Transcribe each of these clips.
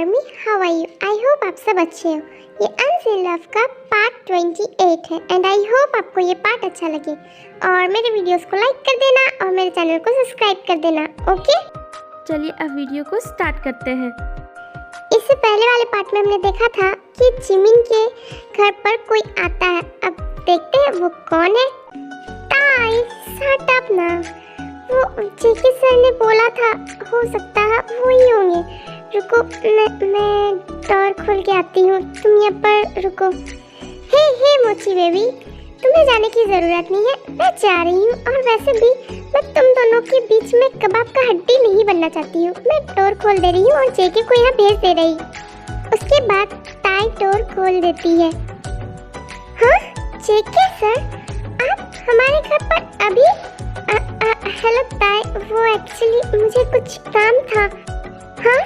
Army, how are you? I hope आप सब अच्छे हो। ये अनसीन लव का पार्ट 28 है एंड आई होप आपको ये पार्ट अच्छा लगे और मेरे वीडियोस को लाइक कर देना और मेरे चैनल को सब्सक्राइब कर देना। ओके, चलिए अब वीडियो को स्टार्ट करते हैं। इससे पहले वाले पार्ट में हमने देखा था कि जिमिन के घर पर कोई आता है। अब देखते हैं वो कौन है। ताई शट अप ना, वो जेके सर ने बोला था, हो सकता है वो ही होंगे। रुको, मैं डोर खोल के आती हूँ, तुम यहाँ पर रुको। हे मोची बेबी, तुम्हें जाने की ज़रूरत नहीं है, मैं जा रही हूँ। और वैसे भी मैं तुम दोनों के बीच में कबाब का हड्डी नहीं बनना चाहती हूँ। मैं डोर खोल दे रही हूँ और जेके को यहाँ भेज दे रही। उसके बाद ताई डोर खोल देती है। हाँ जेके सर, आप हमारे घर पर अभी? हेलो ताई, वो एक्चुअली मुझे कुछ काम था। हाँ,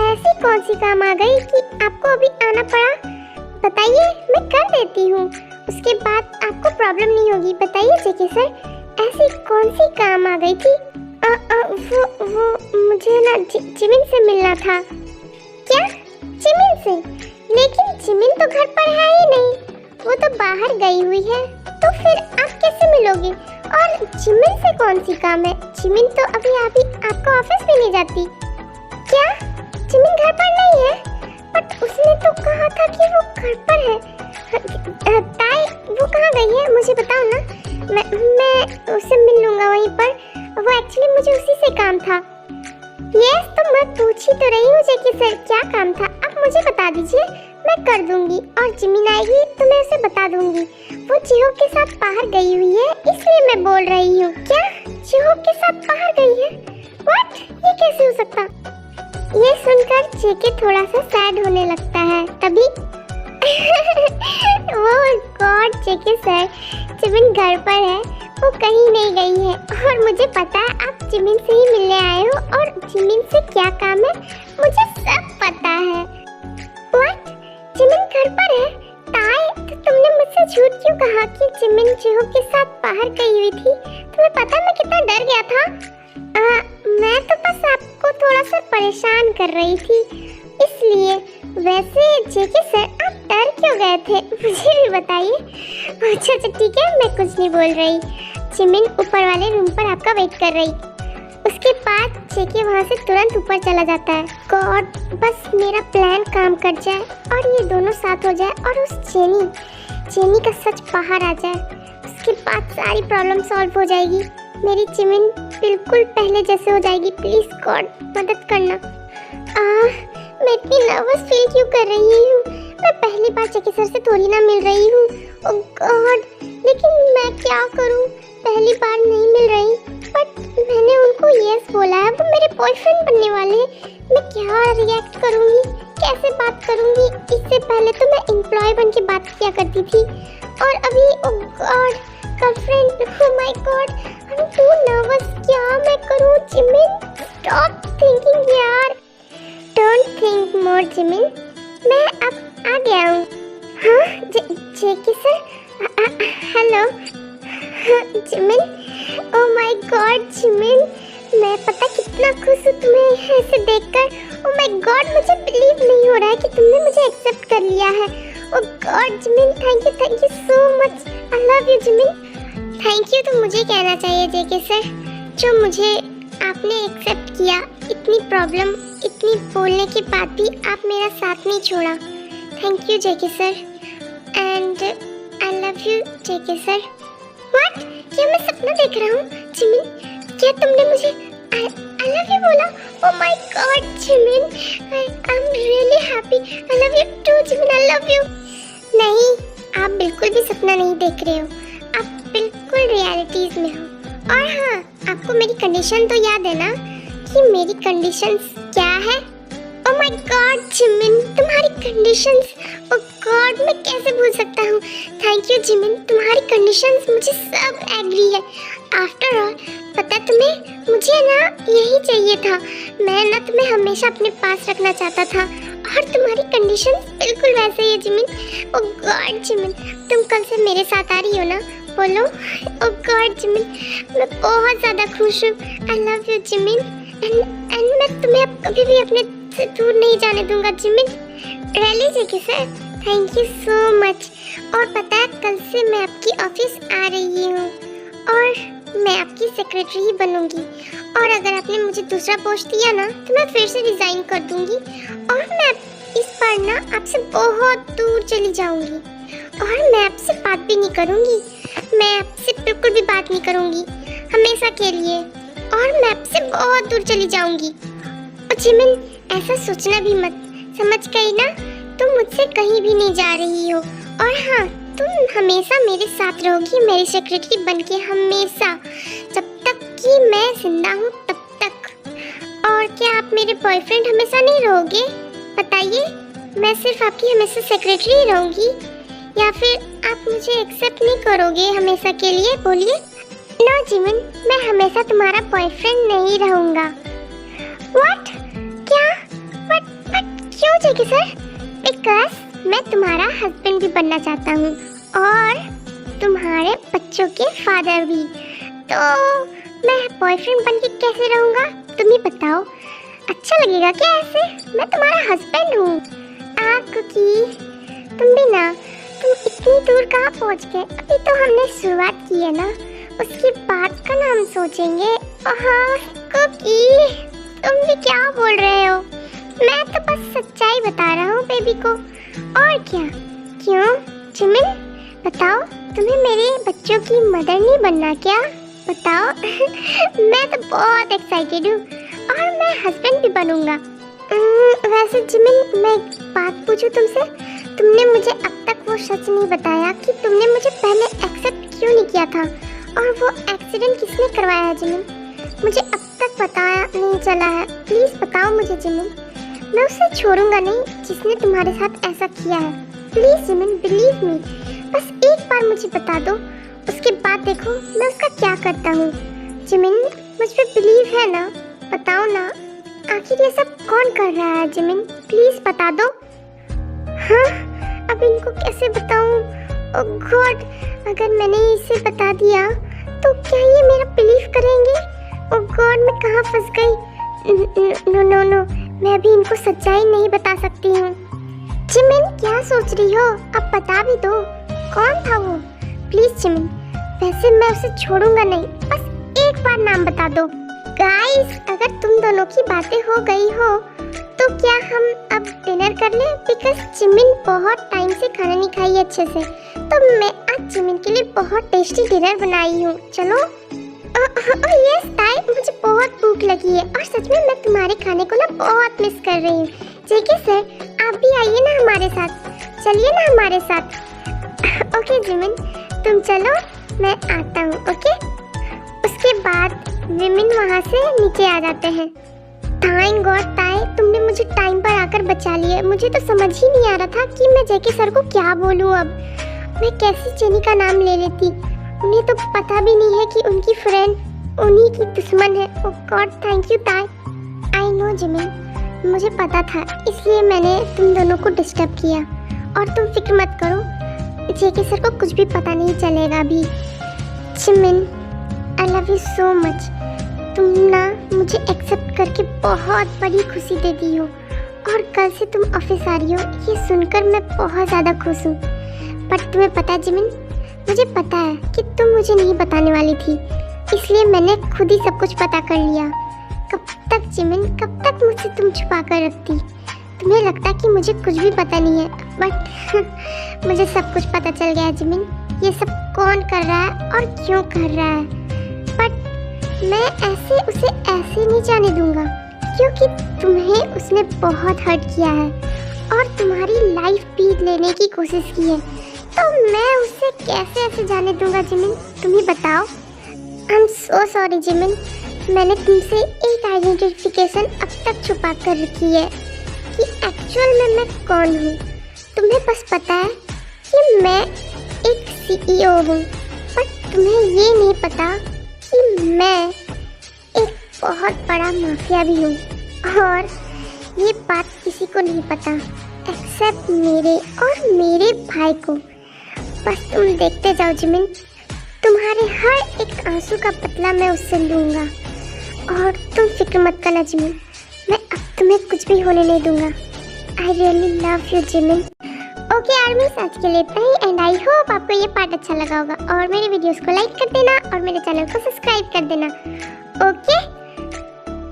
ऐसी कौन सी काम आ गई कि आपको अभी आना पड़ा? बताइए, मैं कर देती हूँ, उसके बाद आपको प्रॉब्लम नहीं होगी। बताइए जेके सर, ऐसी कौन सी काम आ गई थी? वो मुझे ना जिमिन से मिलना था। क्या जिमिन से? लेकिन जिमिन तो घर पर है ही नहीं, वो तो बाहर गई हुई है। तो फिर आप कैसे मिलोगे? और जिमिन से कौन सी काम है? जिमिन तो अभी आपको ऑफिस भी नहीं जाती। क्या जिमिन घर पर नहीं है? बट उसने तो कहा था कि वो घर पर है। ताई वो कहाँ गई है, मुझे बताओ ना, मैं उससे मिल लूँगा वहीं पर। वो एक्चुअली मुझे उसी से काम था। यस, तो मैं पूछ ही तो रही हूँ जेके सर, क्या काम था? आप मुझे बता दीजिए, मैं कर दूंगी। और जिमिन आएगी तो मैं उसे बता दूंगी। वो जिहो के साथ बाहर गई हुई है, इसलिए मैं बोल रही हूँ। क्या जिहो के साथ बाहर गई है? व्हाट, ये कैसे हो सकता? ये सुनकर जेके थोड़ा सा सैड होने लगता है। तभी वो गॉड जेके सर, जिमिन घर पर है, वो कहीं नहीं गई है। और मुझे पता है आप जिमिन से ही मिलने आए हो और जिमिन से क्या काम है मुझे सब पता है। व्हाट, जिमिन घर पर है? ताई, तो तुमने मुझसे झूठ क्यों कहा कि जिमिन जिहो के साथ बाहर गई हुई थी? तुम्हें पता है मैं कितना डर गया था। मैं तो बस आपको थोड़ा सा परेशान कर रही थी, इसलिए। वैसे जेके सर, आप डर क्यों गए थे, मुझे भी बताइए। अच्छा ठीक है, मैं कुछ नहीं बोल रही। जिमिन ऊपर वाले रूम पर आपका वेट कर रही। उसके बाद जेके वहाँ से तुरंत ऊपर चला जाता है। गॉड, बस मेरा प्लान काम कर जाए और ये दोनों साथ हो जाए और उस जेनी का सच बाहर आ जाए। उसके बाद सारी प्रॉब्लम सॉल्व हो जाएगी। मेरी जिमिन बिल्कुल पहले जैसे हो जाएगी। प्लीज गॉड, मदद करना। मैं इतनी नर्वस फील क्यों कर रही हूँ? मैं पहली बार जेके सर से थोड़ी ना मिल रही हूँ। ओह गॉड, लेकिन मैं क्या करूँ? पहली बार नहीं मिल रही, बट मैंने उनको यस बोला है, वो मेरे बॉयफ्रेंड बनने वाले हैं। मैं क्या रिएक्ट करूँगी, कैसे बात करूँगी? इससे पहले तो मैं एम्प्लॉय बन के बात किया करती थी और अभी oh god, girlfriend. Oh my god, I am too nervous. क्या मैं करूँ? जिमिन, स्टॉप थिंकिंग यार। डोंट थिंक मोर जिमिन, मैं अब आ गया हूँ। हाँ JK sir, hello Jimin. Oh my God Jimin, मैं पता कितना खुश हूँ तुम्हें ऐसे देखकर। ओह माय गॉड, मुझे बिलीव नहीं हो रहा है कि तुमने मुझे एक्सेप्ट कर लिया है। Oh god Jimin, thank you so much. I love you Jimin. Thank you तो मुझे कहना चाहिए जेके सर, जो मुझे आपने एक्सेप्ट किया। इतनी प्रॉब्लम, इतनी बोलने के बाद भी आप मेरा साथ नहीं छोड़ा। Thank you JK sir and I love you JK sir. What, क्या मैं सपना देख रहा हूँ? जिमिन, क्या तुमने मुझे आई लव यू बोला? Oh my God Jimin, I am really happy. I love you too Jimin, I love you. नहीं, आप बिल्कुल भी सपना नहीं देख रहे हो, आप बिल्कुल रियलिटीज में हो। और हाँ, आपको मेरी कंडीशन तो याद है ना कि मेरी कंडीशंस क्या है? ओह माय गॉड जिमिन, तुम्हारी कंडीशंस। ओह गॉड, मैं कैसे भूल सकता हूँ। थैंक यू जिमिन, तुम्हारी कंडीशंस मुझे सब एग्री है। आफ्टर ऑल, पता तुम्हें, मुझे ना यही चाहिए था। मैं ना तुम्हें हमेशा अपने पास रखना चाहता था और तुम्हारी कंडीशंस बिल्कुल वैसे ही है जिमिन। ओह गॉड जिमिन, तुम कल से मेरे साथ आ रही हो ना? बोलो। ओह गॉड जिमिन, मैं बहुत ज़्यादा खुश हूँ। आई लव यू जिमिन एंड मैं तुम्हें अब कभी भी अपने से दूर नहीं जाने दूंगा Jimin. Really JK sir, thank you so much. और पता है कल से मैं आपकी ऑफिस आ रही हूँ और मैं आपकी सेक्रेटरी ही बनूंगी। और अगर आपने मुझे दूसरा पोस्ट दिया ना तो मैं फिर से रिजाइन कर दूंगी और मैं इस बार ना आपसे बहुत दूर चली जाऊंगी और मैं आपसे बात भी नहीं करूंगी। मैं आपसे बिल्कुल भी बात नहीं करूंगी हमेशा के लिए और मैं आपसे बहुत दूर चली जाऊंगी। और जिमिन ऐसा सोचना भी मत, समझ गई ना? तुम मुझसे कहीं भी नहीं जा रही हो और हाँ, तुम हमेशा मेरे साथ रहोगी, मेरी सेक्रेटरी बनके हमेशा, जब तक कि मैं जिंदा हूँ तब तक। और क्या आप मेरे बॉयफ्रेंड हमेशा नहीं रहोगे? बताइए, मैं सिर्फ आपकी हमेशा सेक्रेटरी ही रहूंगी या फिर आप मुझे एक्सेप्ट नहीं करोगे हमेशा के लिए? बोलिए। नो जिमिन, मैं हमेशा तुम्हारा बॉयफ्रेंड नहीं रहूंगा। व्हाट? क्या? बट क्यों जेके सर? बिकॉज मैं तुम्हारा हस्बैंड भी बनना चाहता हूँ और तुम्हारे बच्चों के फादर भी। तो मैं बॉयफ्रेंड बन के कैसे रहूँगा? तुम ही बताओ। अच्छा लगेगा क्या ऐसे? मैं तुम्हारा हस्बैंड हूँ। कुकी, तुम भी ना, तुम इतनी दूर कहाँ पहुँच गए? अभी तो हमने शुरुआत की है ना, उसके बाद का नाम सोचेंगे। हाँ कुकी, तुम भी क्या बोल रहे हो? मैं तो बस सच्चाई बता रहा हूँ बेबी को, और क्या। क्यों जिमिन, बताओ, तुम्हें मेरे बच्चों की मदर नहीं बनना क्या? बताओ। मैं तो बहुत एक्साइटेड हूँ और मैं हस्बैंड भी बनूंगा। वैसे जिमिन, मैं एक बात पूछूं तुमसे? तुमने मुझे अब तक वो सच नहीं बताया कि तुमने मुझे पहले एक्सेप्ट क्यों नहीं किया था और वो एक्सीडेंट किसने करवाया है जिमिन? मुझे अब तक पता नहीं चला है, प्लीज बताओ मुझे जिमिन। मैं उसे छोड़ूंगा नहीं जिसने तुम्हारे साथ ऐसा किया है। प्लीज जिमिन, बिलीव मी, बस एक बार मुझे बता दो, उसके बाद देखो मैं उसका क्या करता हूँ। जिमिन, मुझ पे बिलीव है ना? बताओ ना, आखिर ये सब कौन कर रहा है जिमिन? प्लीज बता दो। हाँ, अब इनको कैसे बताऊँ? ओह गॉड, अगर मैंने इसे बता दिया तो क्या ये मेरा बिलीव करेंगे? ओह गॉड, मैं कहाँ फंस गई? नो, मैं भी इनको सच्चाई नहीं बता सकती हूँ। जिमिन, क्या सोच रही हो? अब बता भी दो, कौन था वो? प्लीज जिमिन, वैसे मैं उसे छोड़ूंगा नहीं, बस एक बार नाम बता दो। गाइस, अगर तुम दोनों की बातें हो गई हो तो क्या हम अब डिनर कर लें? बिकॉज जिमिन बहुत टाइम से खाना नहीं खाई अच्छे से, तो मैं आज जिमिन के लिए बहुत टेस्टी डिनर बनाई हूँ। चलो। यस ताई, मुझे बहुत भूख लगी है और सच में मैं तुम्हारे खाने को ना बहुत मिस कर रही हूँ। जेके सर, आप भी आइए ना हमारे साथ, चलिए ना हमारे साथ। ओके जिमिन, तुम चलो, मैं आता हूँ। ओके। उसके बाद जिमिन वहाँ से नीचे आ जाते हैं। थैंक गॉड ताई, तुमने मुझे टाइम पर आकर बचा लिया। मुझे तो समझ ही नहीं आ रहा था कि मैं जेके सर को क्या बोलूँ। अब मैं कैसी जेनी का नाम ले लेती, उन्हें तो पता भी नहीं है कि उनकी फ्रेंड उन्हीं की दुश्मन है। ओह गॉड, थैंक यू ताई। आई नो जिमिन, मुझे पता था, इसलिए मैंने तुम दोनों को डिस्टर्ब किया। और तुम फिक्र मत करो, जेके सर को कुछ भी पता नहीं चलेगा अभी। Jimin, I love you so much. तुम ना मुझे एक्सेप्ट करके बहुत बड़ी खुशी दे दी हो और कल से तुम ऑफिस आ रही हो, ये सुनकर मैं बहुत ज़्यादा खुश हूँ। बट तुम्हें पता है जिमिन, मुझे पता है कि तुम मुझे नहीं बताने वाली थी, इसलिए मैंने खुद ही सब कुछ पता कर लिया। कब तक जिमिन, कब तक मुझसे तुम छुपा कर रखती? तुम्हें लगता कि मुझे कुछ भी पता नहीं है, बट मुझे सब कुछ पता चल गया है जिमिन। ये सब कौन कर रहा है और क्यों कर रहा है। बट मैं उसे ऐसे नहीं जाने दूंगा, क्योंकि तुम्हें उसने बहुत हर्ट किया है और तुम्हारी लाइफ भी लेने की कोशिश की है, तो मैं उसे कैसे ऐसे जाने दूंगा जिमिन? तुम ही बताओ। I am so sorry Jimin, मैंने तुमसे एक आइडेंटिफिकेशन अब तक छुपा कर रखी है कि एक्चुअल में मैं कौन हूँ। तुम्हें बस पता है कि मैं एक CEO हूँ, बट तुम्हें ये नहीं पता कि मैं एक बहुत बड़ा माफिया भी हूँ। और ये बात किसी को नहीं पता एक्सेप्ट मेरे और मेरे भाई को। बस तुम देखते जाओ जिमिन, तुम्हारे हर एक आंसू का बदला मैं उससे लूँगा। और तुम फिक्र मत करना जिमिन, मैं अब तुम्हें कुछ भी होने नहीं दूंगा। I really love you Jimin. Okay आर्मीज, आज के लिए इतना ही एंड आई होप आपको ये पार्ट अच्छा लगा होगा और मेरे वीडियोस को लाइक कर देना और मेरे चैनल को सब्सक्राइब कर देना। ओके